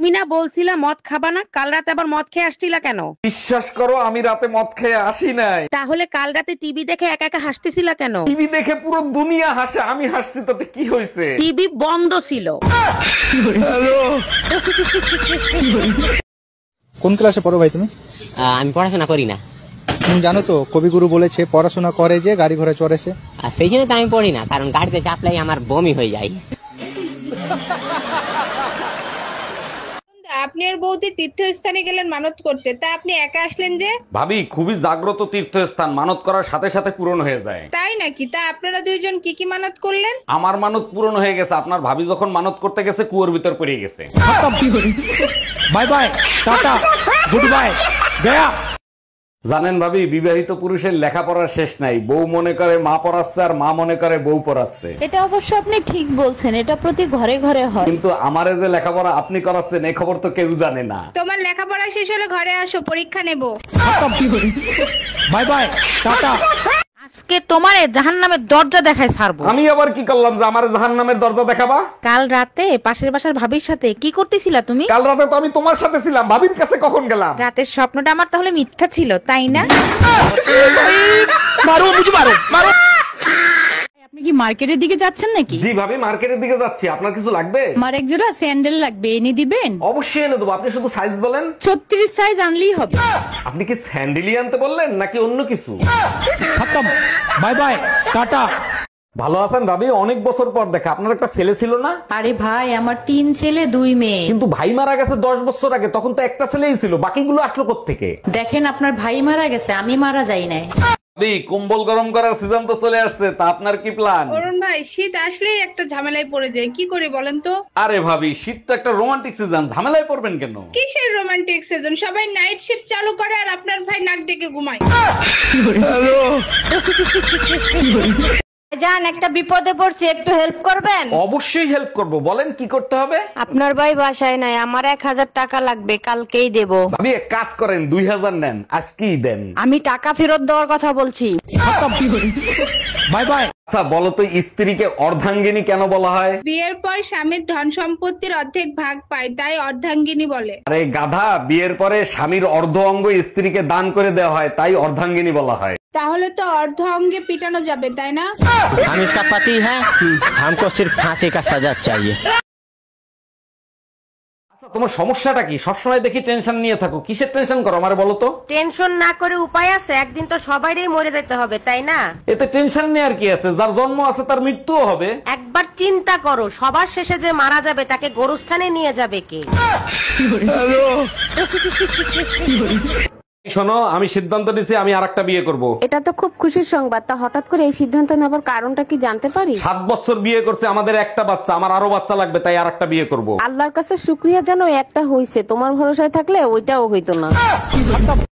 তুমি না বলছিলা মদ খাবা না, কাল রাতে আবার মদ খেয়ে আসছিলা কেন? বিশ্বাস করো আমি রাতে মদ খেয়ে আসি নাই। তাহলে কাল রাতে টিভি দেখে একা একা হাসতেছিলা কেন? টিভি দেখে পুরো দুনিয়া হাসে, আমি হাসছি তাতে কি হয়েছে? টিভি বন্ধ ছিল। কোন ক্লাসে পড়ো ভাই তুমি? আমি পড়াশোনা করি না। তুমি জানো তো কবিগুরু বলেছে পড়াশোনা করে যে গাড়ি ঘোড়া চড়েছে। আর সেই জন্য তো আমি পড়ি না, কারণ গাড়িতে চাপলাই আমার বমি হয়ে যায়। আপনি আর বৌদি তীর্থস্থানে গেলেন মানত করতে, তা আপনি একা আসলেন যে? ভাবি খুবই জাগ্রত তীর্থস্থান, মানত করার সাথে সাথে পূরণ হয়ে যায়। তাই নাকি? তা আপনারা দুইজন কি কি মানত করলেন? আমার মানত পূরণ হয়ে গেছে, আপনার ভাবি যখন মানত করতে গেছে কুয়োর ভিতর পড়ে গেছে। Bye bye, tata, good bye, Gaya. জানেন ভাবি, বিবাহিত পুরুষের লেখাপড়ার শেষ নাই। বউ মনে করে মা পড়াচ্ছে আর মা মনে করে বউ পড়াচ্ছে। এটা অবশ্য আপনি ঠিক বলছেন, এটা প্রতি ঘরে ঘরে হয়। কিন্তু আমারে যে লেখাপড়া আপনি করাচ্ছেন এই খবর তো কেউ জানে না। তোমার লেখাপড়া শেষ হলে ঘরে আসো, পরীক্ষা নেব। Bye bye, tata. আজকে তোমারে জাহান্নামের দরজা দেখায় ছাড়বো। আমি আবার কি করলাম যে আমার জাহান্নামের দরজা দেখাবা? কাল রাতে পাশের বাসার ভাবির সাথে কি করতেছিলা তুমি? কাল রাতে তো আমি তোমার সাথে ছিলাম, ভাবির কাছে কখন গেলাম? রাতের স্বপ্নটা আমার তাহলে মিথ্যা ছিল, তাই না? মারো মুঝে মারো মারো। আপনি কি মার্কেটের দিকে যাচ্ছেন নাকি? জি ভাবি, মার্কেটের দিকে যাচ্ছি। আপনার কিছু লাগবে? আমার এক জোড়া স্যান্ডেল লাগবে, এনে দিবেন? অবশ্যই এনে দেবো, আপনি শুধু সাইজ বলেন। 36 সাইজ আনলেই হবে। আপনি কি স্যান্ডেলি আনতে বললেন নাকি অন্য কিছু? Bye bye, tata. ভালো আছেন ভাবি? অনেক বছর পর দেখা। আপনার একটা ছেলে ছিল না? আরে ভাই, আমার 3 ছেলে 2 মেয়ে। কিন্তু ভাই মারা গেছে 10 বছর আগে, তখন তো একটা ছেলেই ছিল, বাকিগুলো আসলো কোত্থেকে? দেখেন, আপনার ভাই মারা গেছে, আমি মারা যাই নাই। ভাবি কম্বল গরম করার সিজন তো চলে আসছে, তা আপনার কি প্ল্যান? অরুণ ভাই, শীত আসলেই একটা ঝামেলায় পড়ে যায়, কি করি বলেন তো? আরে ভাবি, শীত তো একটা রোমান্টিক সিজন, ঝামেলায় পড়বেন কেন? কিসের রোমান্টিক সিজন? সবাই নাইট শিফট চালু করে আর আপনার ভাই নাক ডেকে ঘুমায়। জান, একটা বিপদে পড়ছি, একটু হেল্প করবেন? অবশ্যই হেল্প করব, বলেন কি করতে হবে? আপনার ভাই বাসায় নাই, আমার 1000 টাকা লাগবে, কালকেই দেব। ভাবি এক কাজ করেন, 2000 নেন, আজকেই দেন। আমি টাকা ফেরত দেওয়ার কথা বলছি। Bye bye. আচ্ছা বলো তো, স্ত্রীকে অর্ধাঙ্গিনী কেন বলা হয়? বিয়ের পর স্বামীর ধন সম্পত্তির অর্ধেক ভাগ পায়, তাই অর্ধাঙ্গিনী বলে। আরে গাধা, বিয়ের পরে স্বামীর অর্ধ অঙ্গ স্ত্রীকে দান করে দেওয়া হয়, তাই অর্ধাঙ্গিনী বলা হয়। তাহলে তো অর্ধ অঙ্গে পিটানো যাবে, তাই না? हम इसका पति है, हमको सिर्फ फांसी का सजा चाहिए। আচ্ছা তোমার সমস্যাটা কি? সবসময় দেখি টেনশন নিয়ে থাকো, কিসের টেনশন করো আমারে বলো তো? টেনশন না করে উপায় আছে? একদিন তো সবাইরই মরে যেতে হবে, তাই না? এতে টেনশন নিয়ে আর কি আছে? যার জন্ম আছে তার মৃত্যুও হবে। একবার চিন্তা করো, সবার শেষে যে মারা যাবে তাকে গোরস্থানে নিয়ে যাবে কে? শোনো, আমি সিদ্ধান্ত নিয়েছি আমি আরেকটা বিয়ে করব। এটা তো খুব খুশির সংবাদ, তা হঠাৎ করে এই সিদ্ধান্ত নেবার কারণটা কি জানতে পারি? 7 বছর বিয়ে করছে, আমাদের একটা বাচ্চা, আমার আরো বাচ্চা লাগবে, তাই আরেকটা বিয়ে করব। আল্লাহর কাছে শুকরিয়া জানো, একটা হইছে। তোমার ভরসায় থাকলে ওইটাও হইতো না।